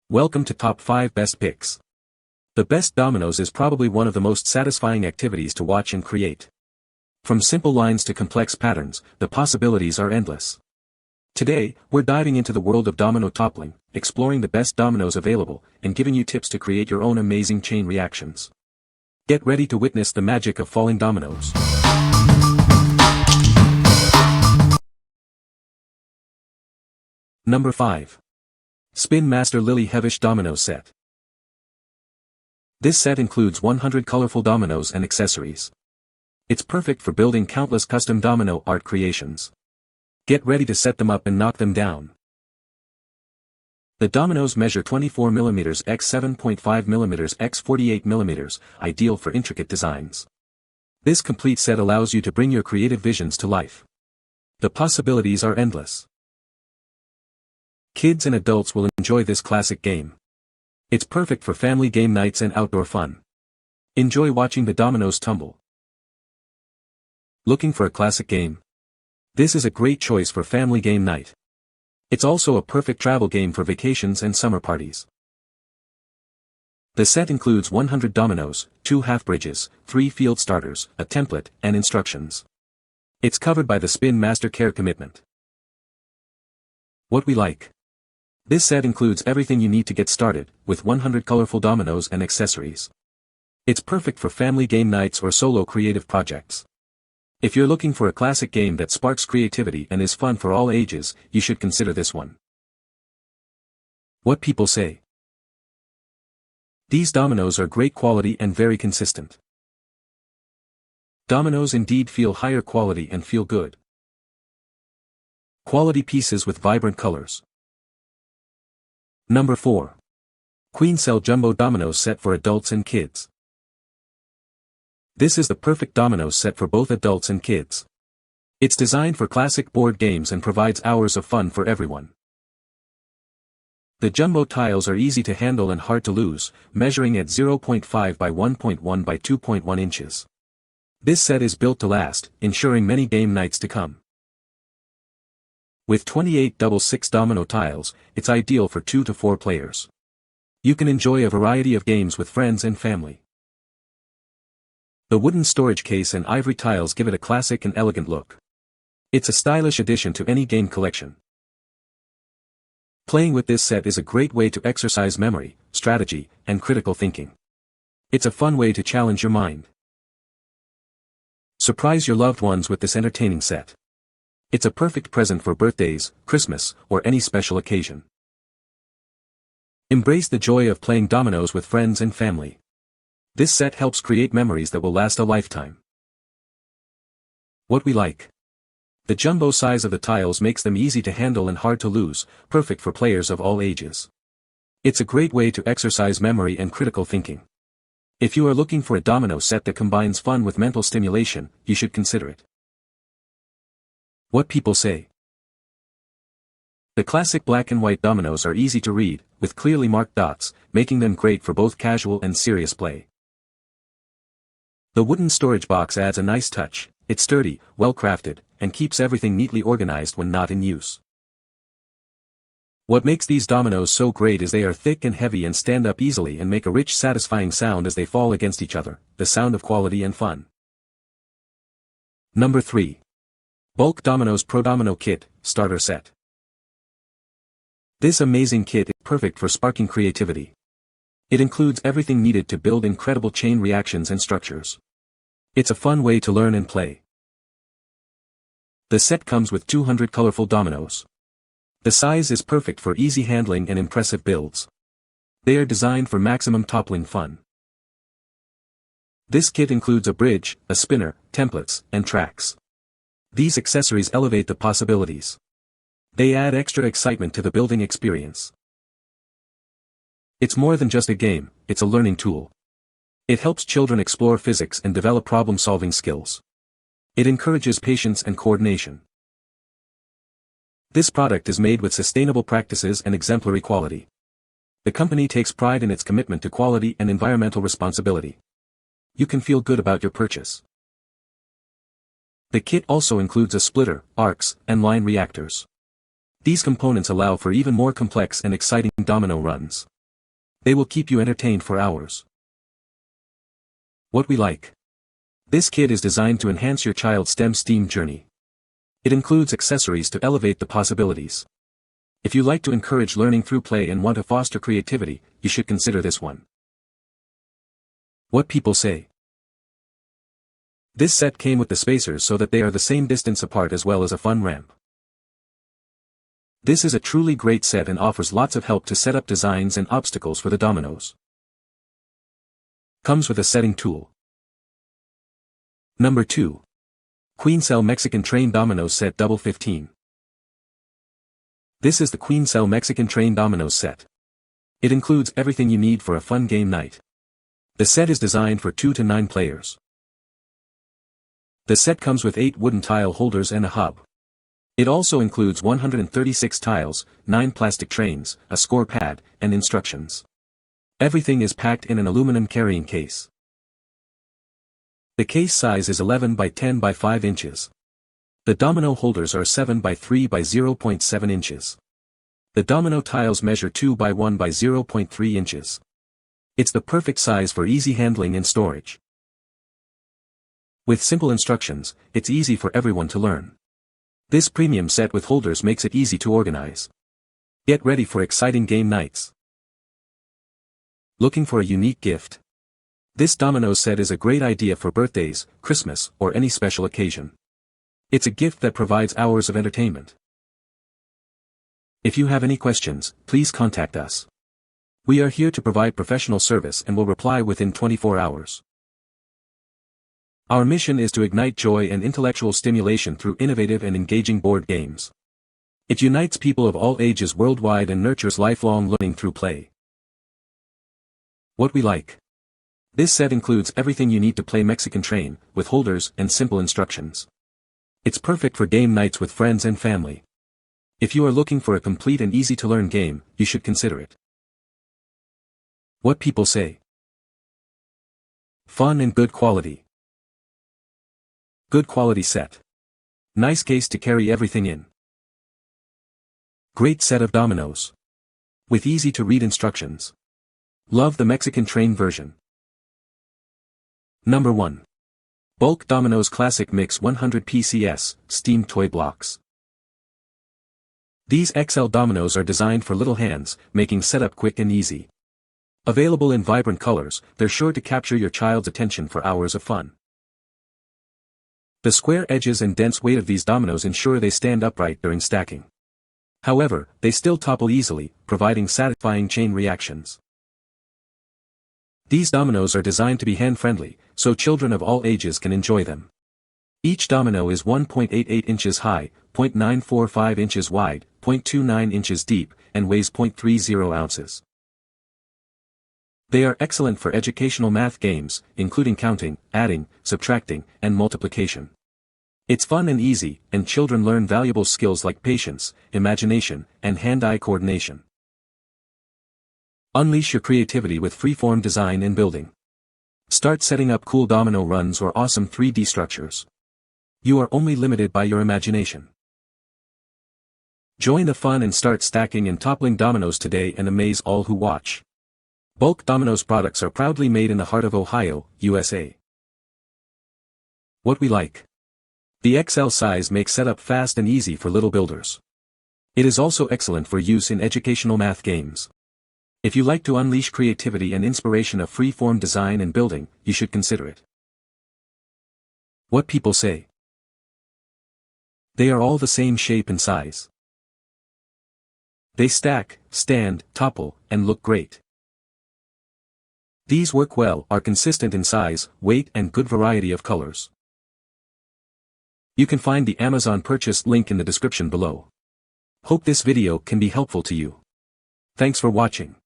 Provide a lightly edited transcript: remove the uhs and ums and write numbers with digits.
Welcome to Top 5 Best Picks. The best dominoes is probably one of the most satisfying activities to watch and create. From simple lines to complex patterns, the possibilities are endless. Today, we're diving into the world of domino toppling, exploring the best dominoes available, and giving you tips to create your own amazing chain reactions. Get ready to witness the magic of falling dominoes. Number 5. Spin Master Lily Hevesh Domino Set. This set includes 100 colorful dominoes and accessories. It's perfect for building countless custom domino art creations. Get ready to set them up and knock them down. The dominoes measure 24mm x 7.5mm x 48mm, ideal for intricate designs. This complete set allows you to bring your creative visions to life. The possibilities are endless. Kids and adults will enjoy this classic game. It's perfect for family game nights and outdoor fun. Enjoy watching the dominoes tumble. Looking for a classic game? This is a great choice for family game night. It's also a perfect travel game for vacations and summer parties. The set includes 100 dominoes, 2 half bridges, 3 field starters, a template, and instructions. It's covered by the Spin Master Care commitment. What we like. This set includes everything you need to get started, with 100 colorful dominoes and accessories. It's perfect for family game nights or solo creative projects. If you're looking for a classic game that sparks creativity and is fun for all ages, you should consider this one. What people say. These dominoes are great quality and very consistent. Dominoes indeed feel higher quality and feel good. Quality pieces with vibrant colors. Number 4. Queensell Jumbo Dominoes Set for Adults and Kids. This is the perfect dominoes set for both adults and kids. It's designed for classic board games and provides hours of fun for everyone. The jumbo tiles are easy to handle and hard to lose, measuring at 0.5 by 1.1 by 2.1 inches. This set is built to last, ensuring many game nights to come. With 28 double 6 domino tiles, it's ideal for 2 to 4 players. You can enjoy a variety of games with friends and family. The wooden storage case and ivory tiles give it a classic and elegant look. It's a stylish addition to any game collection. Playing with this set is a great way to exercise memory, strategy, and critical thinking. It's a fun way to challenge your mind. Surprise your loved ones with this entertaining set. It's a perfect present for birthdays, Christmas, or any special occasion. Embrace the joy of playing dominoes with friends and family. This set helps create memories that will last a lifetime. What we like. The jumbo size of the tiles makes them easy to handle and hard to lose, perfect for players of all ages. It's a great way to exercise memory and critical thinking. If you are looking for a domino set that combines fun with mental stimulation, you should consider it. What people say. The classic black and white dominoes are easy to read, with clearly marked dots, making them great for both casual and serious play. The wooden storage box adds a nice touch. It's sturdy, well-crafted, and keeps everything neatly organized when not in use. What makes these dominoes so great is they are thick and heavy and stand up easily and make a rich, satisfying sound as they fall against each other, the sound of quality and fun. Number 3. Bulk Dominoes Pro-Domino Kit, Starter Set. This amazing kit is perfect for sparking creativity. It includes everything needed to build incredible chain reactions and structures. It's a fun way to learn and play. The set comes with 200 colorful dominoes. The size is perfect for easy handling and impressive builds. They are designed for maximum toppling fun. This kit includes a bridge, a spinner, templates, and tracks. These accessories elevate the possibilities. They add extra excitement to the building experience. It's more than just a game, it's a learning tool. It helps children explore physics and develop problem-solving skills. It encourages patience and coordination. This product is made with sustainable practices and exemplary quality. The company takes pride in its commitment to quality and environmental responsibility. You can feel good about your purchase. The kit also includes a splitter, arcs, and line reactors. These components allow for even more complex and exciting domino runs. They will keep you entertained for hours. What we like. This kit is designed to enhance your child's STEM journey. It includes accessories to elevate the possibilities. If you like to encourage learning through play and want to foster creativity, you should consider this one. What people say. This set came with the spacers so that they are the same distance apart as well as a fun ramp. This is a truly great set and offers lots of help to set up designs and obstacles for the dominoes. Comes with a setting tool. Number 2. Queensell Mexican Train Dominoes Set Double 15. This is the Queensell Mexican Train Dominoes set. It includes everything you need for a fun game night. The set is designed for 2 to 9 players. The set comes with 8 wooden tile holders and a hub. It also includes 136 tiles, 9 plastic trains, a score pad, and instructions. Everything is packed in an aluminum carrying case. The case size is 11 by 10 by 5 inches. The domino holders are 7 by 3 by 0.7 inches. The domino tiles measure 2 by 1 by 0.3 inches. It's the perfect size for easy handling and storage. With simple instructions, it's easy for everyone to learn. This premium set with holders makes it easy to organize. Get ready for exciting game nights. Looking for a unique gift? This domino set is a great idea for birthdays, Christmas, or any special occasion. It's a gift that provides hours of entertainment. If you have any questions, please contact us. We are here to provide professional service and will reply within 24 hours. Our mission is to ignite joy and intellectual stimulation through innovative and engaging board games. It unites people of all ages worldwide and nurtures lifelong learning through play. What we like. This set includes everything you need to play Mexican Train, with holders and simple instructions. It's perfect for game nights with friends and family. If you are looking for a complete and easy-to-learn game, you should consider it. What people say. Fun and good quality. Good quality set. Nice case to carry everything in. Great set of dominoes. With easy-to-read instructions. Love the Mexican Train version. Number 1. Bulk Dominoes Classic Mix 100 PCS, Steamed Toy Blocks. These XL dominoes are designed for little hands, making setup quick and easy. Available in vibrant colors, they're sure to capture your child's attention for hours of fun. The square edges and dense weight of these dominoes ensure they stand upright during stacking. However, they still topple easily, providing satisfying chain reactions. These dominoes are designed to be hand-friendly, so children of all ages can enjoy them. Each domino is 1.88 inches high, 0.945 inches wide, 0.29 inches deep, and weighs 0.30 ounces. They are excellent for educational math games, including counting, adding, subtracting, and multiplication. It's fun and easy, and children learn valuable skills like patience, imagination, and hand-eye coordination. Unleash your creativity with freeform design and building. Start setting up cool domino runs or awesome 3D structures. You are only limited by your imagination. Join the fun and start stacking and toppling dominoes today and amaze all who watch. Bulk Dominoes products are proudly made in the heart of Ohio, USA. What we like. The XL size makes setup fast and easy for little builders. It is also excellent for use in educational math games. If you like to unleash creativity and inspiration of free-form design and building, you should consider it. What people say. They are all the same shape and size. They stack, stand, topple, and look great. These work well, are consistent in size, weight, and good variety of colors. You can find the Amazon purchase link in the description below. Hope this video can be helpful to you. Thanks for watching.